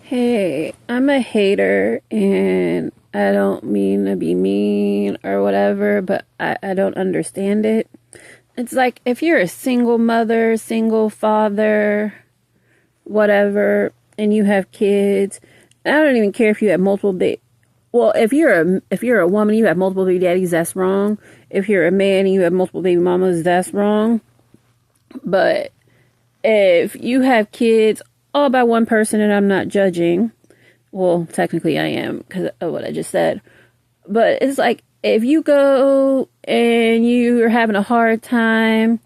Hey, I'm a hater and I don't mean to be mean or whatever, but I don't understand it. It's like if you're a single mother, single father, whatever, and you have kids, and I don't even care if you have multiple well, if you're a woman, you have multiple baby daddies, that's wrong. If you're a man and you have multiple baby mamas, that's wrong. But if you have kids all by one person, and I'm not judging, well, technically I am because of what I just said. But it's like if you go and you're having a hard time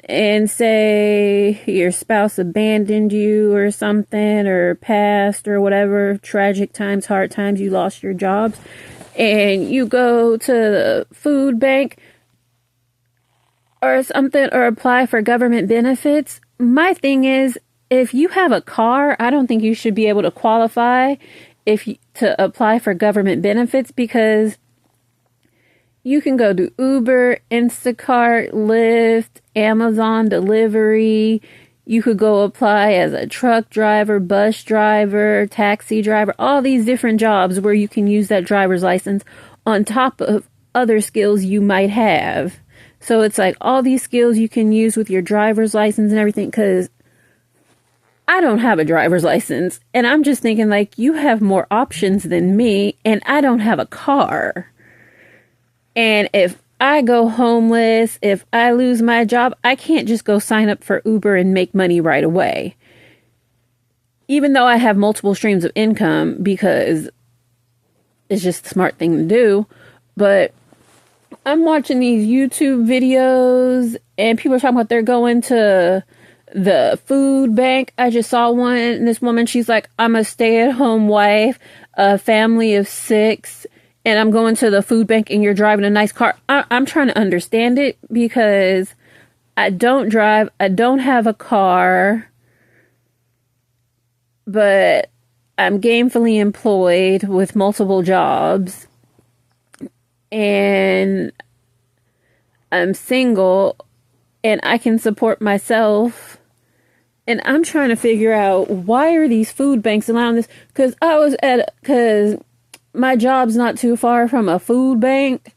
and say your spouse abandoned you or something or passed or whatever, tragic times, hard times, you lost your jobs, and you go to the food bank or something or apply for government benefits. My thing is, if you have a car, I don't think you should be able to qualify to apply for government benefits because you can go to Uber, Instacart, Lyft, Amazon delivery. You could go apply as a truck driver, bus driver, taxi driver, all these different jobs where you can use that driver's license on top of other skills you might have. So it's like all these skills you can use with your driver's license and everything, because I don't have a driver's license. And I'm just thinking, like, you have more options than me, and I don't have a car. And if I go homeless, if I lose my job, I can't just go sign up for Uber and make money right away. Even though I have multiple streams of income because it's just a smart thing to do. But I'm watching these YouTube videos and people are talking about they're going to the food bank. I just saw one, and this woman, she's like, I'm a stay-at-home wife, a family of 6, and I'm going to the food bank and you're driving a nice car. I'm trying to understand it because I don't drive. I don't have a car, but I'm gainfully employed with multiple jobs and I'm single and I can support myself. And I'm trying to figure out, why are these food banks allowing this? Because my job's not too far from a food bank,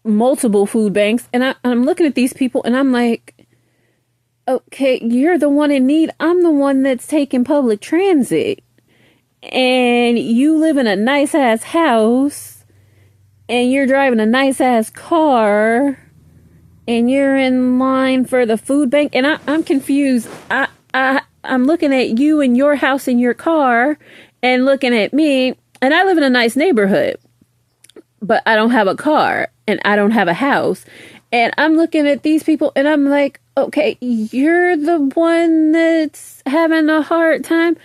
multiple food banks. And I'm looking at these people and I'm like, okay, you're the one in need. I'm the one that's taking public transit. And you live in a nice ass house and you're driving a nice ass car and you're in line for the food bank. And I'm confused. I'm looking at you and your house and your car and looking at me, and I live in a nice neighborhood, but I don't have a car and I don't have a house. And I'm looking at these people and I'm like, okay, you're the one that's having a hard time.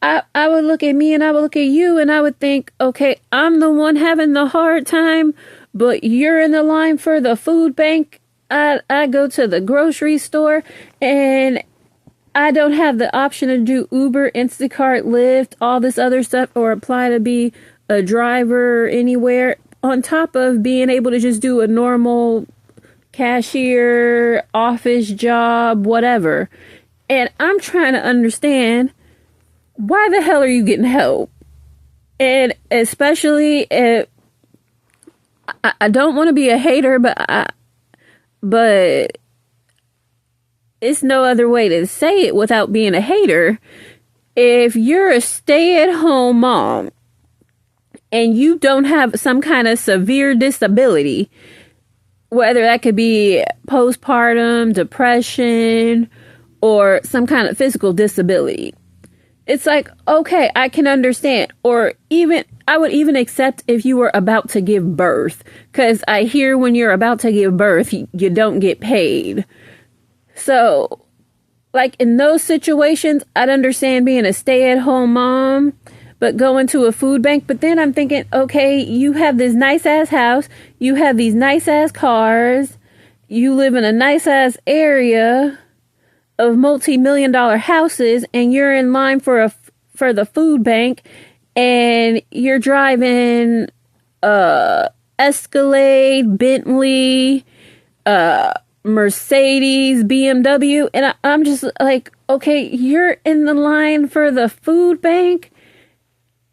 I would look at me and I would look at you and I would think, okay, I'm the one having the hard time, but you're in the line for the food bank. I go to the grocery store and I don't have the option to do Uber, Instacart, Lyft, all this other stuff, or apply to be a driver anywhere, on top of being able to just do a normal cashier, office job, whatever. And I'm trying to understand, why the hell are you getting help? And especially if I don't want to be a hater, but it's no other way to say it without being a hater. If you're a stay-at-home mom and you don't have some kind of severe disability, whether that could be postpartum, depression, or some kind of physical disability, it's like, okay, I can understand. Or even, I would even accept if you were about to give birth, because I hear when you're about to give birth, you don't get paid. So, like, in those situations, I'd understand being a stay-at-home mom, but going to a food bank. But then I'm thinking, okay, you have this nice-ass house, you have these nice-ass cars, you live in a nice-ass area of multi-million-dollar houses, and you're in line for the food bank, and you're driving Escalade, Bentley, Mercedes, BMW, and I'm just like, okay, you're in the line for the food bank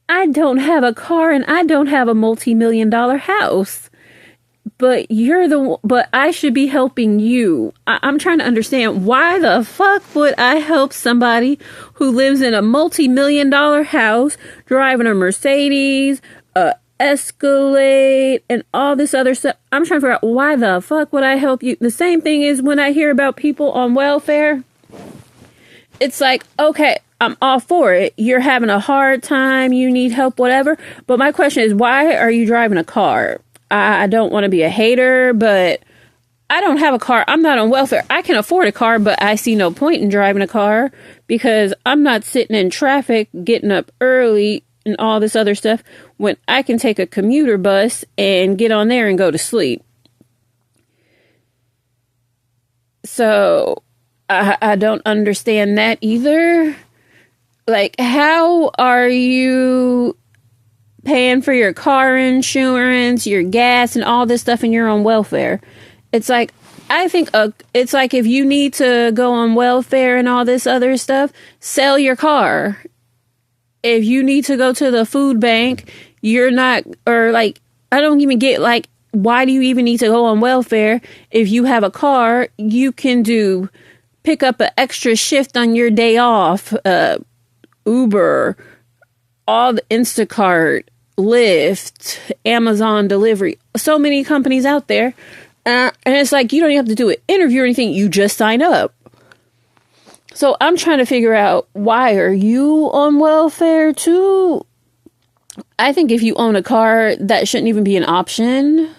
I don't have a car and I don't have a multi-million-dollar house. But but I should be helping you. I'm trying to understand, why the fuck would I help somebody who lives in a multi-million-dollar house, driving a Mercedes, a Escalade, and all this other stuff? I'm trying to figure out, why the fuck would I help you? The same thing is when I hear about people on welfare. It's like, okay, I'm all for it. You're having a hard time, you need help, whatever. But my question is, why are you driving a car? I don't want to be a hater, but I don't have a car. I'm not on welfare. I can afford a car, but I see no point in driving a car because I'm not sitting in traffic, getting up early and all this other stuff when I can take a commuter bus and get on there and go to sleep. So I don't understand that either. Like, how are you paying for your car insurance, your gas, and all this stuff, and you're on welfare? It's like, I think it's like, if you need to go on welfare and all this other stuff, sell your car. If you need to go to the food bank, you're not, or like, I don't even get, like, why do you even need to go on welfare? If you have a car, you can pick up an extra shift on your day off, Uber, all the Instacart, Lyft, Amazon delivery, so many companies out there. And it's like, you don't even have to do an interview or anything. You just sign up. So I'm trying to figure out, why are you on welfare too? I think if you own a car, that shouldn't even be an option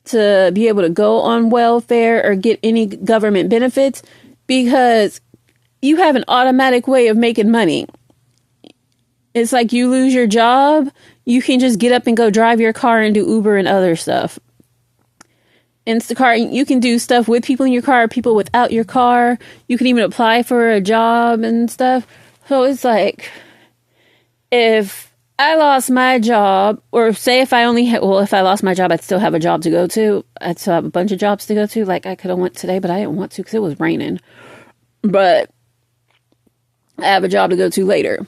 to be able to go on welfare or get any government benefits, because you have an automatic way of making money. It's like, you lose your job, you can just get up and go drive your car and do Uber and other stuff. Instacart, you can do stuff with people in your car, people without your car. You can even apply for a job and stuff. So it's like, if I lost my job, or say if I only had, well, if I lost my job, I'd still have a job to go to. I'd still have a bunch of jobs to go to. Like, I could have went today, but I didn't want to because it was raining. But I have a job to go to later,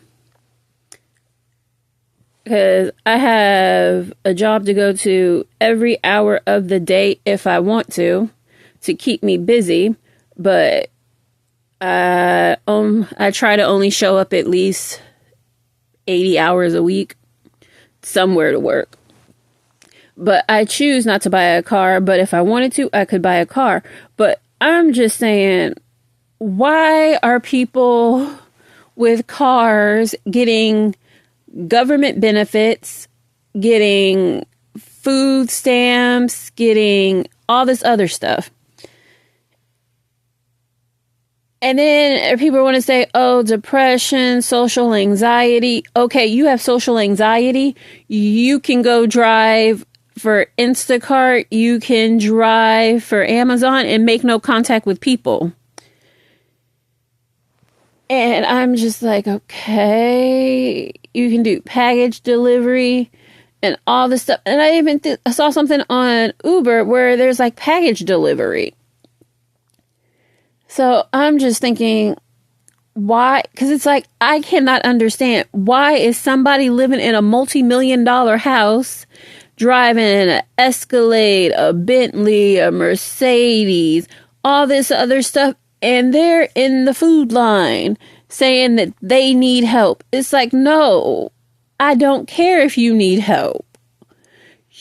because I have a job to go to every hour of the day if I want to keep me busy. But I try to only show up at least 80 hours a week somewhere to work. But I choose not to buy a car. But if I wanted to, I could buy a car. But I'm just saying, why are people with cars getting government benefits, getting food stamps, getting all this other stuff? And then people want to say, oh, depression, social anxiety. Okay, you have social anxiety. You can go drive for Instacart. You can drive for Amazon and make no contact with people. And I'm just like, okay, you can do package delivery and all this stuff. And I even I saw something on Uber where there's like package delivery. So I'm just thinking, why? Because it's like, I cannot understand, why is somebody living in a multi-million-dollar house, driving an Escalade, a Bentley, a Mercedes, all this other stuff, and they're in the food line saying that they need help? It's like, no, I don't care if you need help.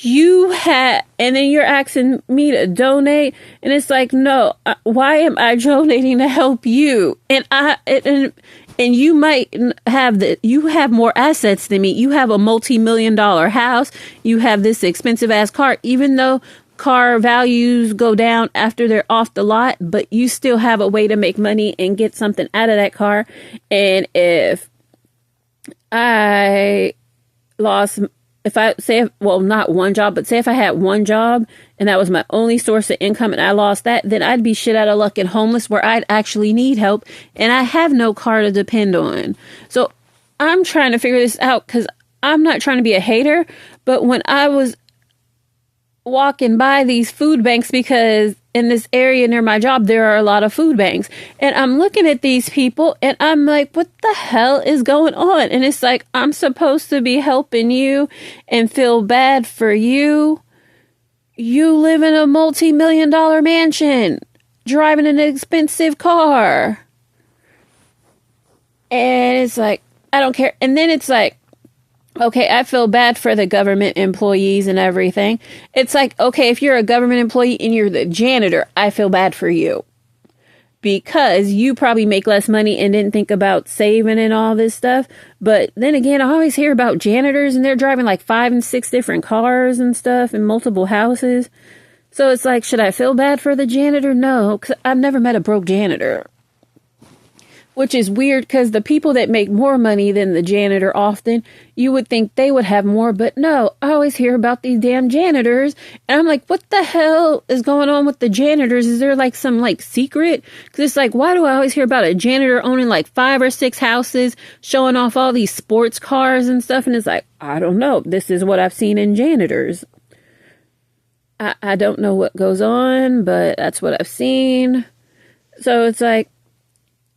And then you're asking me to donate, and it's like, no, why am I donating to help you? And you might you have more assets than me. You have a multi-million-dollar house. You have this expensive ass car, even though car values go down after they're off the lot, but you still have a way to make money and get something out of that car. And if I lost, not one job, but say if I had one job and that was my only source of income and I lost that, then I'd be shit out of luck and homeless, where I'd actually need help and I have no car to depend on. So I'm trying to figure this out, because I'm not trying to be a hater, but when I was walking by these food banks, because in this area near my job, there are a lot of food banks. And I'm looking at these people and I'm like, what the hell is going on? And it's like, I'm supposed to be helping you and feel bad for you. You live in a multi-million-dollar mansion, driving an expensive car. And it's like, I don't care. And then it's like, okay, I feel bad for the government employees and everything. It's like, okay, if you're a government employee and you're the janitor, I feel bad for you. Because you probably make less money and didn't think about saving and all this stuff. But then again, I always hear about janitors and they're driving like 5 and 6 different cars and stuff in multiple houses. So it's like, should I feel bad for the janitor? No, because I've never met a broke janitor. Which is weird because the people that make more money than the janitor often, you would think they would have more. But no, I always hear about these damn janitors. And I'm like, what the hell is going on with the janitors? Is there like some like secret? Because it's like, why do I always hear about a janitor owning like 5 or 6 houses, showing off all these sports cars and stuff? And it's like, I don't know. This is what I've seen in janitors. I don't know what goes on, but that's what I've seen. So it's like,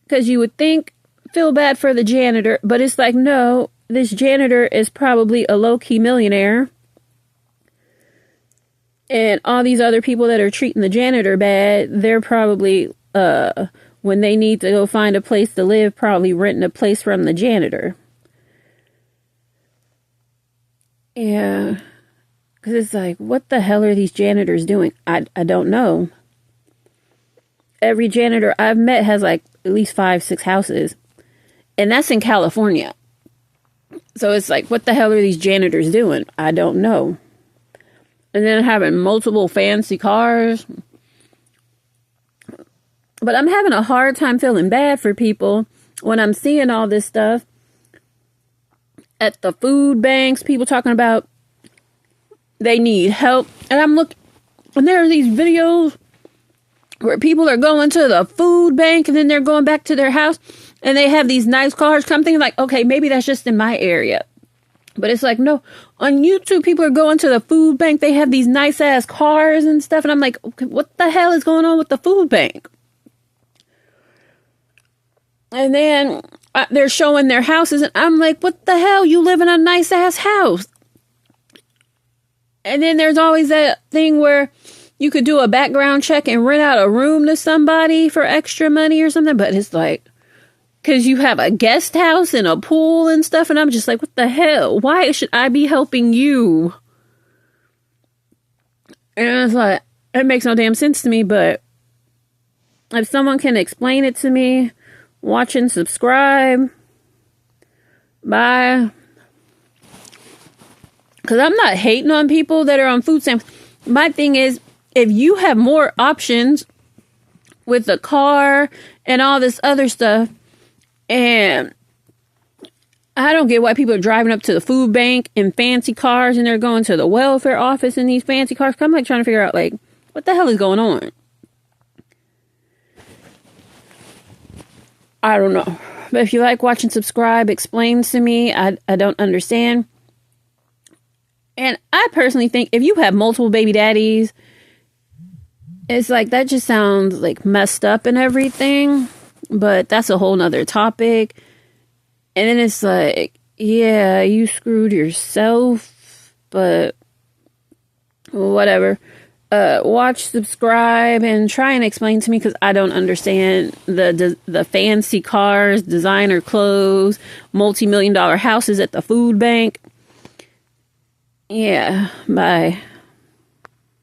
because you would think, feel bad for the janitor, but it's like, no, this janitor is probably a low-key millionaire. And all these other people that are treating the janitor bad, they're probably, when they need to go find a place to live, probably renting a place from the janitor. Yeah. Because it's like, what the hell are these janitors doing? I don't know. Every janitor I've met has like at least 5, 6 houses. And that's in California. So it's like, what the hell are these janitors doing? I don't know. And then having multiple fancy cars. But I'm having a hard time feeling bad for people when I'm seeing all this stuff at the food banks. People talking about they need help. And I'm looking, and there are these videos where people are going to the food bank and then they're going back to their house and they have these nice cars. I'm thinking like, okay, maybe that's just in my area. But it's like, no, on YouTube, people are going to the food bank. They have these nice ass cars and stuff. And I'm like, okay, what the hell is going on with the food bank? And then they're showing their houses and I'm like, what the hell? You live in a nice ass house. And then there's always that thing where you could do a background check and rent out a room to somebody for extra money or something. But it's like, because you have a guest house and a pool and stuff. And I'm just like, what the hell? Why should I be helping you? And it's like, it makes no damn sense to me. But if someone can explain it to me, watch and subscribe. Bye. Because I'm not hating on people that are on food stamps. My thing is, if you have more options with the car and all this other stuff, and I don't get why people are driving up to the food bank in fancy cars and they're going to the welfare office in these fancy cars. I'm like trying to figure out like, what the hell is going on? I don't know. But if you like, watch, and subscribe, explain to me. I don't understand. And I personally think if you have multiple baby daddies, it's like, that just sounds like messed up and everything, but that's a whole nother topic. And then it's like, yeah, you screwed yourself, but whatever. Watch, subscribe, and try and explain to me, because I don't understand the fancy cars, designer clothes, multi-million-dollar houses at the food bank. Yeah, bye.